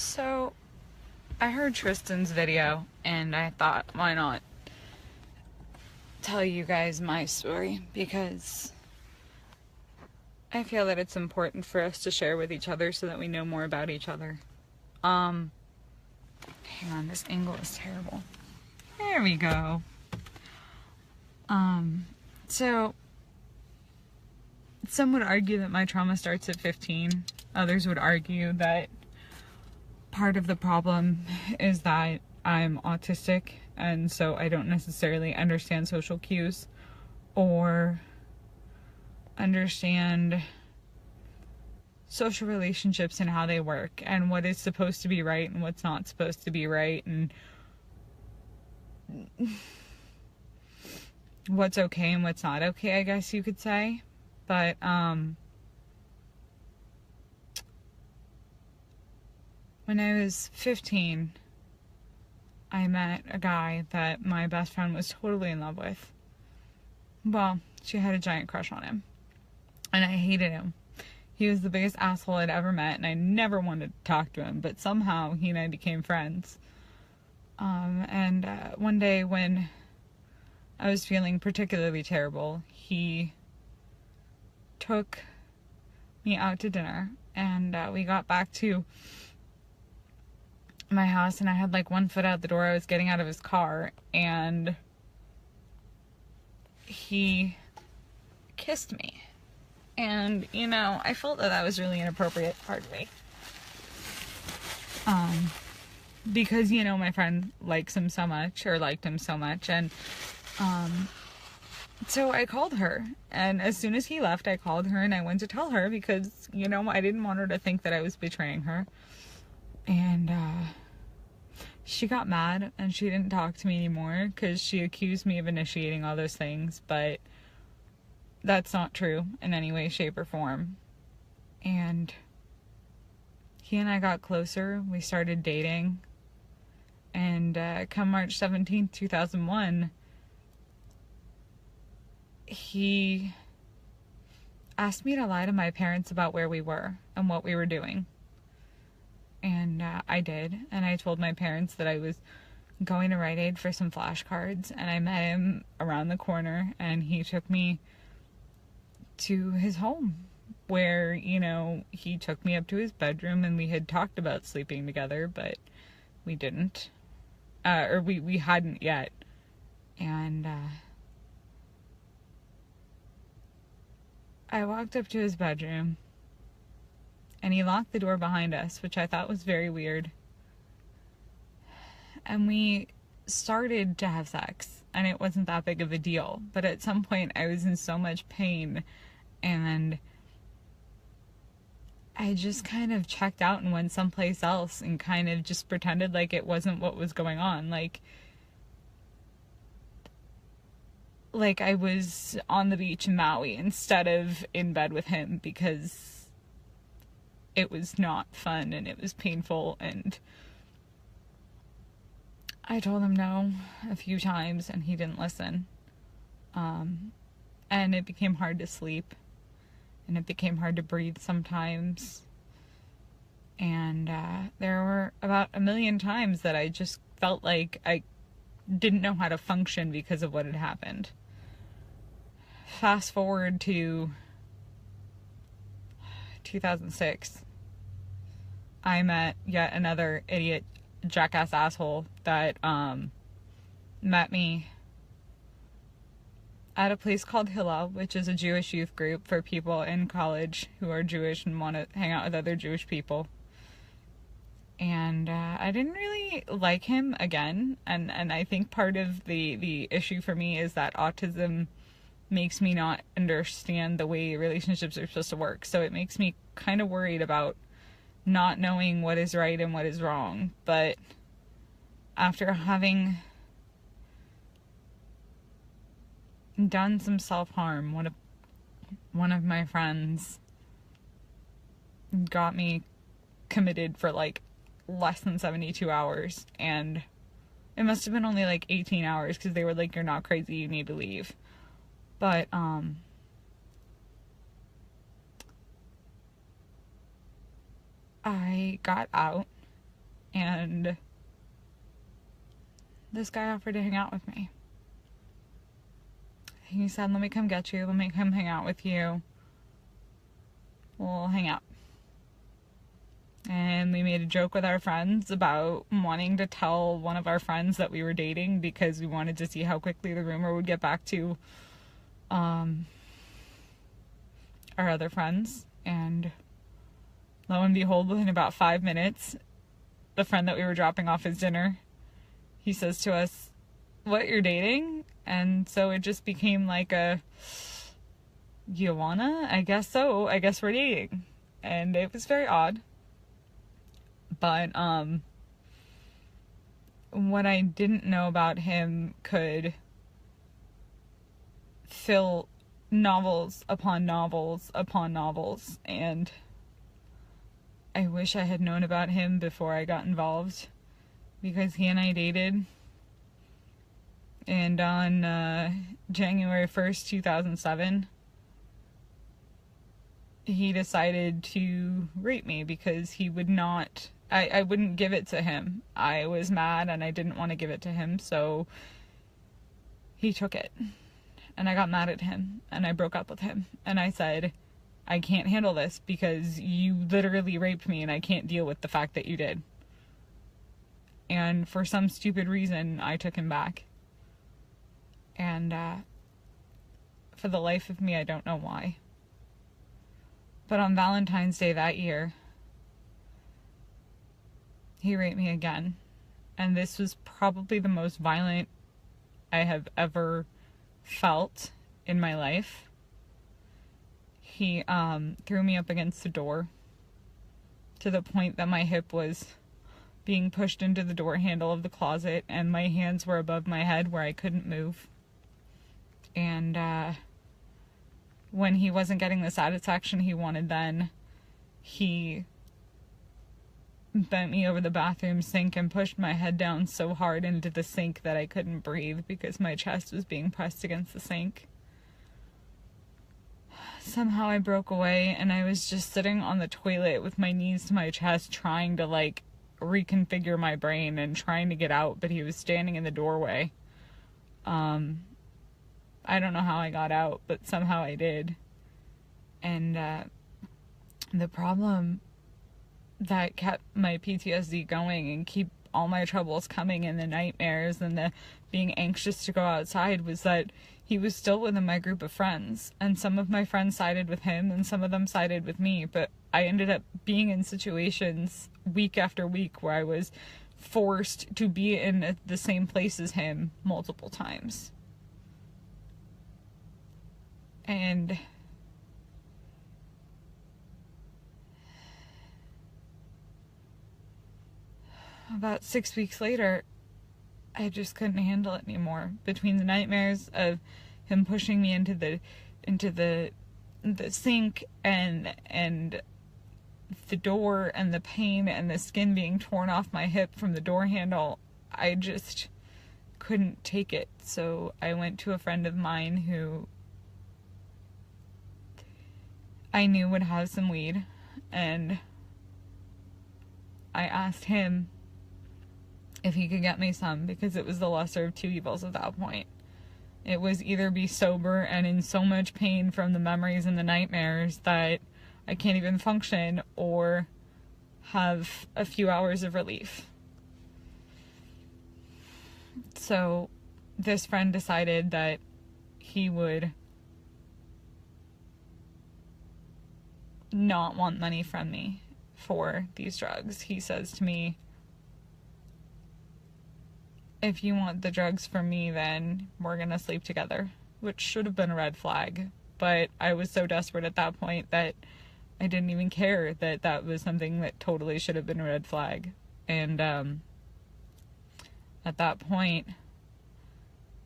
So, I heard Tristan's video, and I thought, why not tell you guys my story, because I feel that it's important for us to share with each other so that we know more about each other. Hang on, this angle is terrible. There we go. So, some would argue that my trauma starts at 15. Others would argue that part of the problem is that I'm autistic, and so I don't necessarily understand social cues or understand social relationships and how they work and what is supposed to be right and what's not supposed to be right and what's okay and what's not okay, I guess you could say. But when I was 15, I met a guy that my best friend was totally in love with. Well, she had a giant crush on him, and I hated him. He was the biggest asshole I'd ever met, and I never wanted to talk to him, but somehow he and I became friends. And one day when I was feeling particularly terrible, he took me out to dinner, and we got back to my house, and I had like one foot out the door. I was getting out of his car, and he kissed me. And, you know, I felt that was really inappropriate, pardon me. Because, you know, my friend liked him so much, and, so I called her, and as soon as he left, I called her, and I went to tell her, because, you know, I didn't want her to think that I was betraying her, and, she got mad, and she didn't talk to me anymore, because she accused me of initiating all those things, but that's not true in any way, shape, or form. And he and I got closer. We started dating. And come March 17th, 2001, he asked me to lie to my parents about where we were and what we were doing. And I did. And I told my parents that I was going to Rite Aid for some flashcards. And I met him around the corner, and he took me to his home, where, you know, he took me up to his bedroom, and we had talked about sleeping together, but we didn't, or we hadn't yet. And I walked up to his bedroom, and he locked the door behind us, which I thought was very weird, and we started to have sex, and it wasn't that big of a deal, but at some point I was in so much pain, and I just kind of checked out and went someplace else and kind of just pretended like it wasn't what was going on. Like I was on the beach in Maui instead of in bed with him, because it was not fun and it was painful, and I told him no a few times and he didn't listen. And it became hard to sleep. And it became hard to breathe sometimes. And there were about 1,000,000 times that I just felt like I didn't know how to function because of what had happened. Fast forward to 2006. I met yet another idiot, jackass asshole that met me at a place called Hillel, which is a Jewish youth group for people in college who are Jewish and want to hang out with other Jewish people. And I didn't really like him again, and I think part of the issue for me is that autism makes me not understand the way relationships are supposed to work, so it makes me kind of worried about not knowing what is right and what is wrong. But after having done some self-harm, one of my friends got me committed for like less than 72 hours, and it must have been only like 18 hours, because they were like, you're not crazy, you need to leave. But I got out, And this guy offered to hang out with me. He said, let me come get you. Let me come hang out with you. We'll hang out. And we made a joke with our friends about wanting to tell one of our friends that we were dating because we wanted to see how quickly the rumor would get back to our other friends. And lo and behold, within about 5 minutes, the friend that we were dropping off his dinner, he says to us, what, you're dating? And so it just became like a, you wanna? I guess so. I guess we're dating. And it was very odd. But what I didn't know about him could fill novels upon novels upon novels, and I wish I had known about him before I got involved, because he and I dated, and on January 1st, 2007, he decided to rape me because he would not, I wouldn't give it to him. I was mad and I didn't want to give it to him, so he took it. And I got mad at him and I broke up with him. And I said, I can't handle this because you literally raped me and I can't deal with the fact that you did. And for some stupid reason, I took him back. And for the life of me, I don't know why. But on Valentine's Day that year, he raped me again. And this was probably the most violent I have ever felt in my life. He threw me up against the door to the point that my hip was being pushed into the door handle of the closet and my hands were above my head where I couldn't move. And when he wasn't getting the satisfaction he wanted then, he bent me over the bathroom sink and pushed my head down so hard into the sink that I couldn't breathe because my chest was being pressed against the sink. Somehow I broke away and I was just sitting on the toilet with my knees to my chest trying to reconfigure my brain and trying to get out, but he was standing in the doorway. I don't know how I got out, but somehow I did. And the problem that kept my PTSD going and keep all my troubles coming and the nightmares and the being anxious to go outside was that he was still within my group of friends. And some of my friends sided with him and some of them sided with me. But I ended up being in situations week after week where I was forced to be in the same place as him multiple times. And about 6 weeks later, I just couldn't handle it anymore. Between the nightmares of him pushing me into the sink and the door and the pain and the skin being torn off my hip from the door handle, I just couldn't take it. So I went to a friend of mine who I knew would have some weed, and I asked him if he could get me some, because it was the lesser of two evils at that point. It was either be sober and in so much pain from the memories and the nightmares that I can't even function, or have a few hours of relief. So this friend decided that he would not want money from me for these drugs. He says to me, if you want the drugs from me, then we're gonna sleep together, which should have been a red flag. But I was so desperate at that point that I didn't even care that that was something that totally should have been a red flag. And at that point,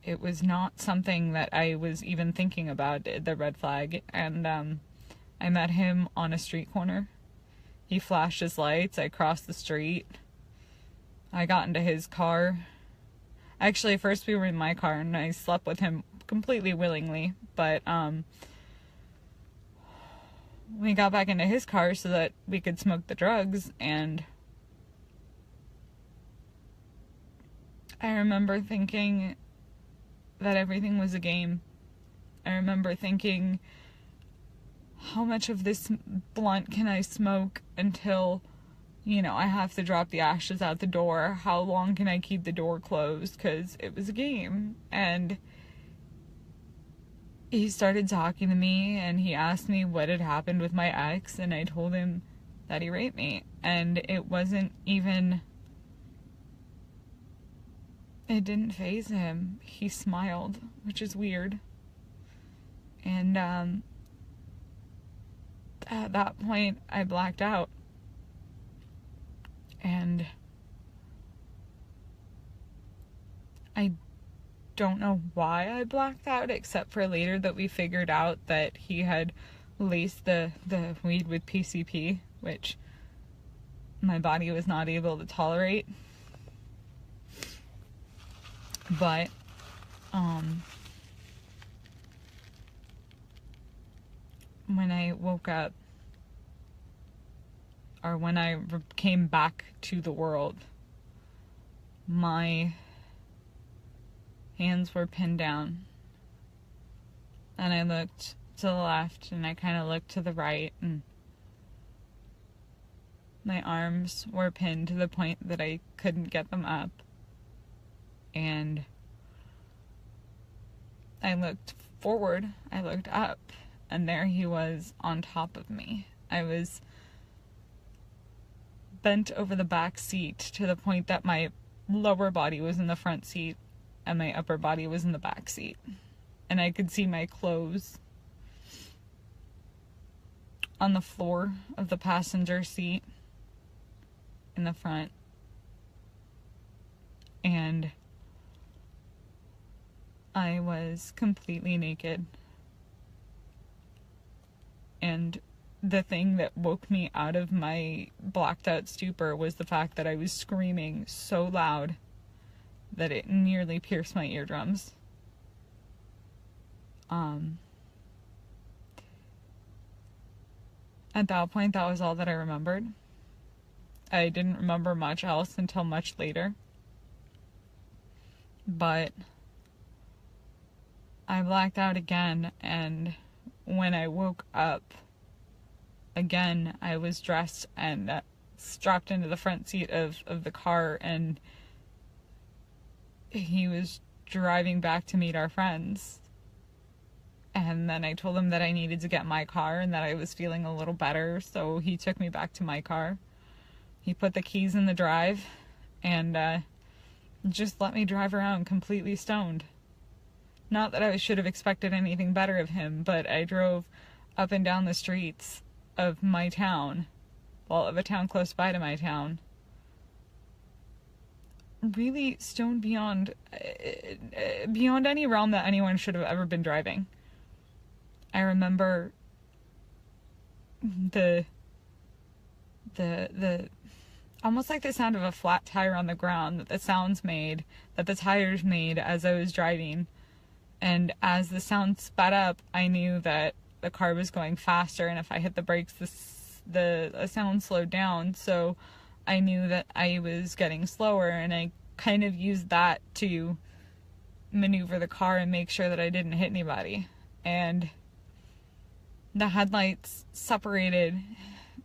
it was not something that I was even thinking about, the red flag. And I met him on a street corner. He flashed his lights. I crossed the street. I got into his car. Actually, first we were in my car and I slept with him completely willingly. But we got back into his car so that we could smoke the drugs, and I remember thinking that everything was a game. I remember thinking, how much of this blunt can I smoke until, I have to drop the ashes out the door? How long can I keep the door closed? Because it was a game. And he started talking to me, and he asked me what had happened with my ex, and I told him that he raped me. And it wasn't even... It didn't faze him. He smiled, which is weird. And at that point, I blacked out. And I don't know why I blacked out, except for later that we figured out that he had laced the weed with PCP, which my body was not able to tolerate. But when I woke up, or when I came back to the world, my hands were pinned down, and I looked to the left, and I kind of looked to the right, and my arms were pinned to the point that I couldn't get them up. And I looked forward, I looked up, and there he was on top of me. I was bent over the back seat to the point that my lower body was in the front seat and my upper body was in the back seat. And I could see my clothes on the floor of the passenger seat in the front. And I was completely naked. And the thing that woke me out of my blacked out stupor was the fact that I was screaming so loud that it nearly pierced my eardrums. At that point, that was all that I remembered. I didn't remember much else until much later. But I blacked out again, and when I woke up again, I was dressed and strapped into the front seat of the car, and he was driving back to meet our friends. And then I told him that I needed to get my car and that I was feeling a little better, so he took me back to my car. He put the keys in the drive and just let me drive around completely stoned. Not that I should have expected anything better of him, but I drove up and down the streets of my town, well, of a town close by to my town, really stoned beyond any realm that anyone should have ever been driving. I remember the almost like the sound of a flat tire on the ground, that the tires made as I was driving. And as the sound sped up, I knew that the car was going faster, and if I hit the brakes, the sound slowed down. So I knew that I was getting slower, and I kind of used that to maneuver the car and make sure that I didn't hit anybody. And the headlights separated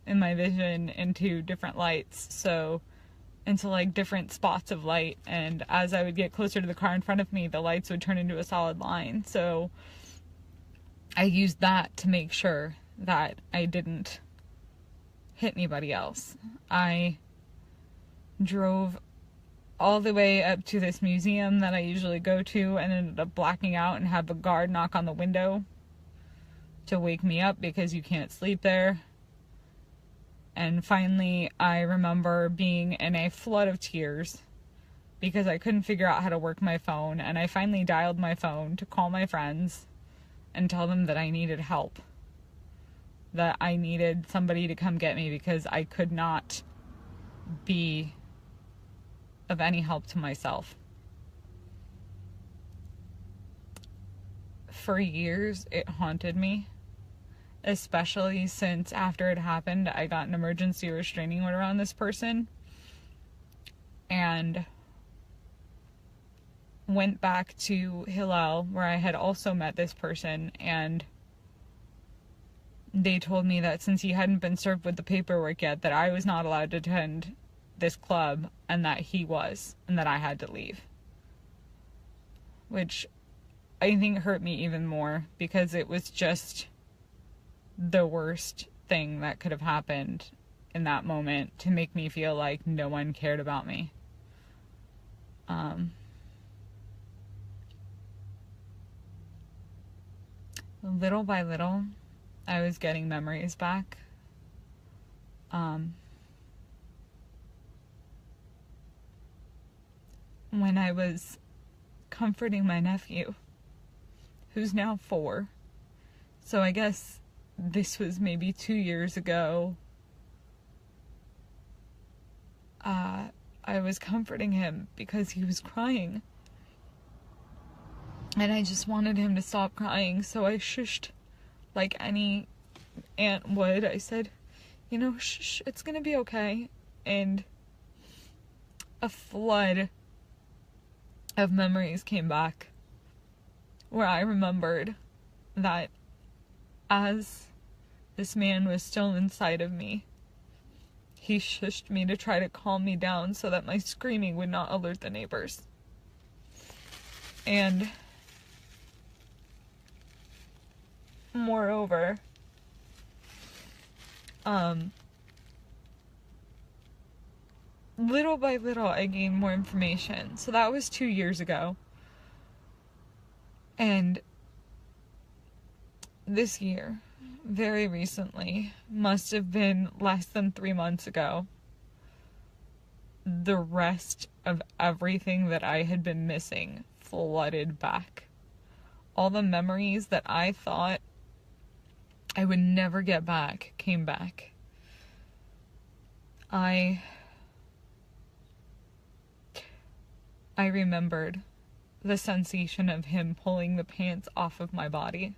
in my vision into different lights, so into like different spots of light, and as I would get closer to the car in front of me, the lights would turn into a solid line. So I used that to make sure that I didn't hit anybody else. I drove all the way up to this museum that I usually go to, and ended up blacking out and have a guard knock on the window to wake me up because you can't sleep there. And finally, I remember being in a flood of tears because I couldn't figure out how to work my phone. And I finally dialed my phone to call my friends and tell them that I needed help. That I needed somebody to come get me because I could not be of any help to myself. For years, it haunted me. Especially since after it happened, I got an emergency restraining order on this person. And went back to Hillel, where I had also met this person, and they told me that since he hadn't been served with the paperwork yet, that I was not allowed to attend this club, and that he was, and that I had to leave. Which I think hurt me even more, because it was just the worst thing that could have happened in that moment to make me feel like no one cared about me. Little by little, I was getting memories back. When I was comforting my nephew, who's now 4. So I guess this was maybe 2 years ago. I was comforting him because he was crying. And I just wanted him to stop crying, so I shushed like any aunt would. I said, shh, it's gonna be okay. And a flood of memories came back, where I remembered that as this man was still inside of me, he shushed me to try to calm me down so that my screaming would not alert the neighbors. And moreover, little by little, I gained more information. So that was 2 years ago. And this year, very recently, must have been less than 3 months ago, the rest of everything that I had been missing flooded back. All the memories that I thought I would never get back came back. I remembered the sensation of him pulling the pants off of my body.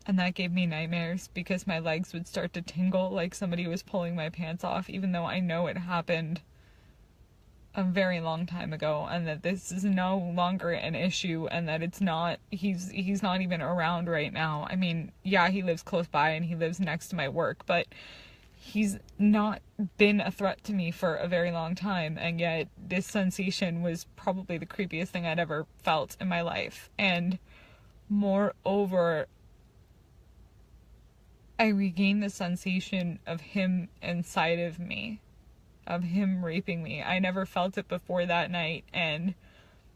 And that gave me nightmares, because my legs would start to tingle like somebody was pulling my pants off, even though I know it happened a very long time ago, and that this is no longer an issue, and that it's not, he's not even around right now. I mean, yeah, he lives close by and he lives next to my work, but he's not been a threat to me for a very long time, and yet this sensation was probably the creepiest thing I'd ever felt in my life. And moreover, I regained the sensation of him inside of me, of him raping me. I never felt it before that night, and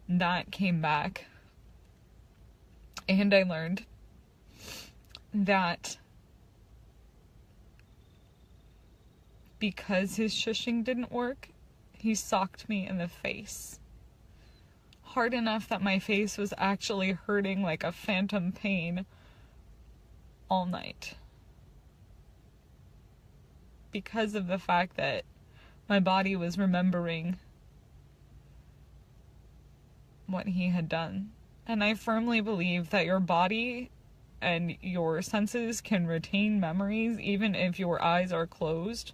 that came back. And I learned that because his shushing didn't work, he socked me in the face. Hard enough that my face was actually hurting like a phantom pain all night. Because of the fact that my body was remembering what he had done. And I firmly believe that your body and your senses can retain memories even if your eyes are closed.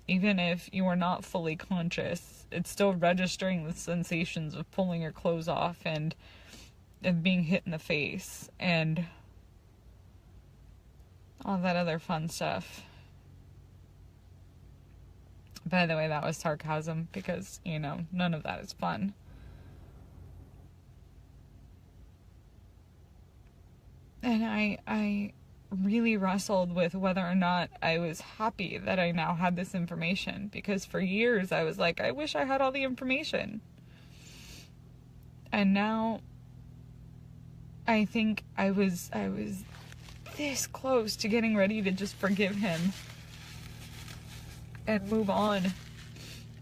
Even if you are not fully conscious, it's still registering the sensations of pulling your clothes off and of being hit in the face and all that other fun stuff. By the way, that was sarcasm, because, none of that is fun. And I really wrestled with whether or not I was happy that I now had this information, because for years I was like, I wish I had all the information. And now I think I was this close to getting ready to just forgive him and move on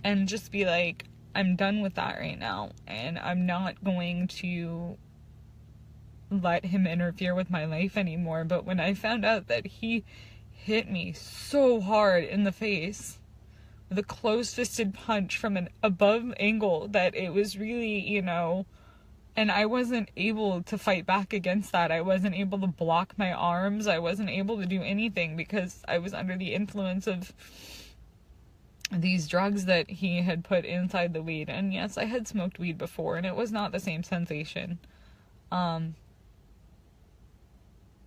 and just be like, I'm done with that right now, and I'm not going to let him interfere with my life anymore. But when I found out that he hit me so hard in the face with a close-fisted punch from an above angle that it was really, and I wasn't able to fight back against that. I wasn't able to block my arms. I wasn't able to do anything because I was under the influence of these drugs that he had put inside the weed. And yes, I had smoked weed before, and it was not the same sensation.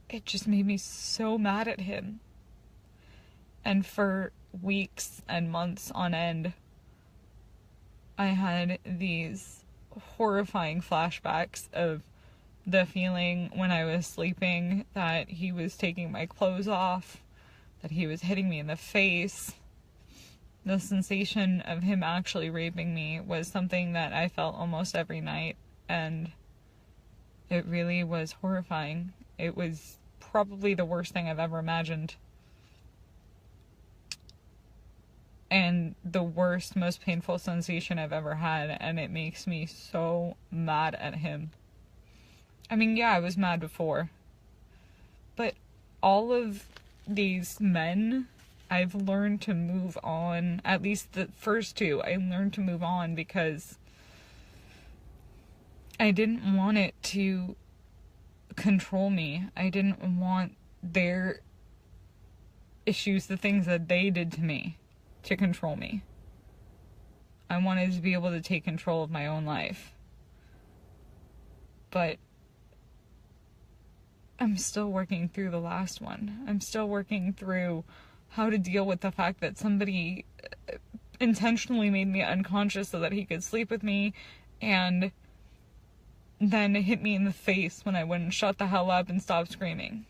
It just made me so mad at him. And for weeks and months on end, I had these horrifying flashbacks of the feeling when I was sleeping that he was taking my clothes off, that he was hitting me in the face. The sensation of him actually raping me was something that I felt almost every night, and it really was horrifying. It was probably the worst thing I've ever imagined. And the worst, most painful sensation I've ever had, and it makes me so mad at him. I mean, yeah, I was mad before, but all of these men, I've learned to move on. At least the first two, I learned to move on because I didn't want it to control me. I didn't want their issues, the things that they did to me, to control me. I wanted to be able to take control of my own life. But I'm still working through the last one. I'm still working through how to deal with the fact that somebody intentionally made me unconscious so that he could sleep with me, and then hit me in the face when I wouldn't shut the hell up and stop screaming.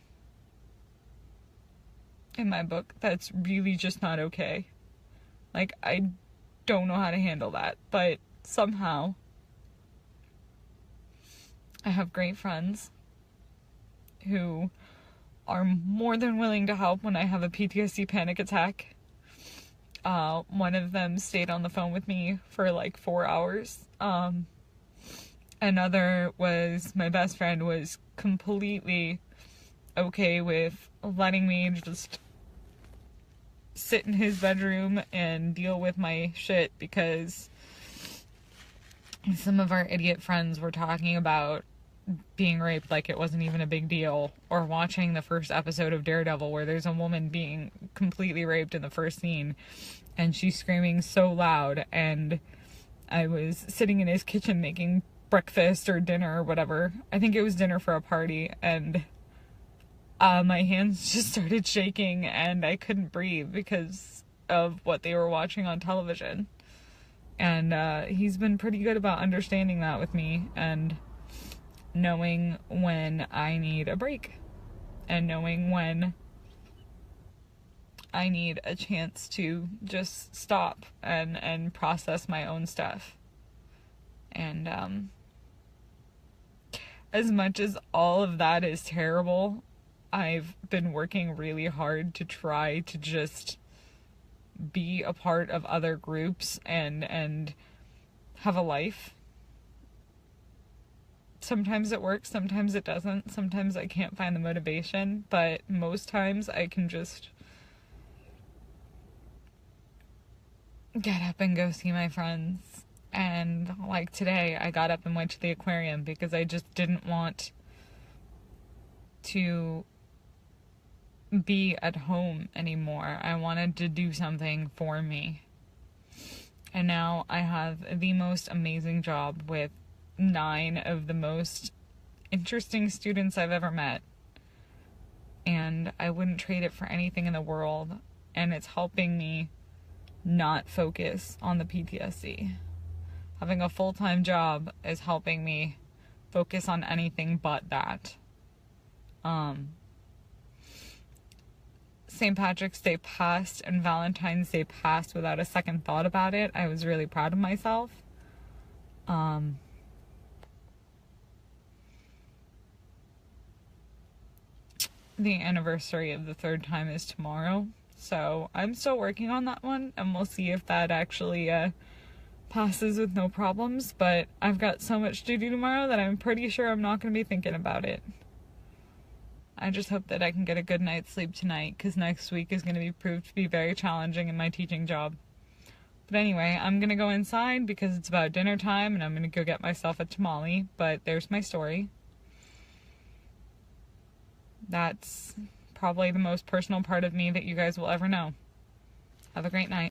In my book, that's really just not okay. Like, I don't know how to handle that, but somehow I have great friends who are more than willing to help when I have a PTSD panic attack. One of them stayed on the phone with me for like 4 hours. Another was, my best friend was completely okay with letting me just sit in his bedroom and deal with my shit, because some of our idiot friends were talking about being raped like it wasn't even a big deal, or watching the first episode of Daredevil where there's a woman being completely raped in the first scene and she's screaming so loud, and I was sitting in his kitchen making breakfast or dinner or whatever. I think it was dinner for a party, and my hands just started shaking and I couldn't breathe because of what they were watching on television. And he's been pretty good about understanding that with me, and knowing when I need a break, and knowing when I need a chance to just stop and process my own stuff. And as much as all of that is terrible, I've been working really hard to try to just be a part of other groups and have a life. Sometimes it works, sometimes it doesn't. Sometimes I can't find the motivation, but most times I can just get up and go see my friends. And like today, I got up and went to the aquarium because I just didn't want to be at home anymore. I wanted to do something for me. And now I have the most amazing job with 9 of the most interesting students I've ever met. And I wouldn't trade it for anything in the world. And it's helping me not focus on the PTSD. Having a full-time job is helping me focus on anything but that. St. Patrick's Day passed and Valentine's Day passed without a second thought about it. I was really proud of myself. The anniversary of the 3rd time is tomorrow, so I'm still working on that one, and we'll see if that actually passes with no problems. But I've got so much to do tomorrow that I'm pretty sure I'm not going to be thinking about it. I just hope that I can get a good night's sleep tonight, because next week is going to be proved to be very challenging in my teaching job. But anyway, I'm going to go inside because it's about dinner time, and I'm going to go get myself a tamale. But there's my story. That's probably the most personal part of me that you guys will ever know. Have a great night.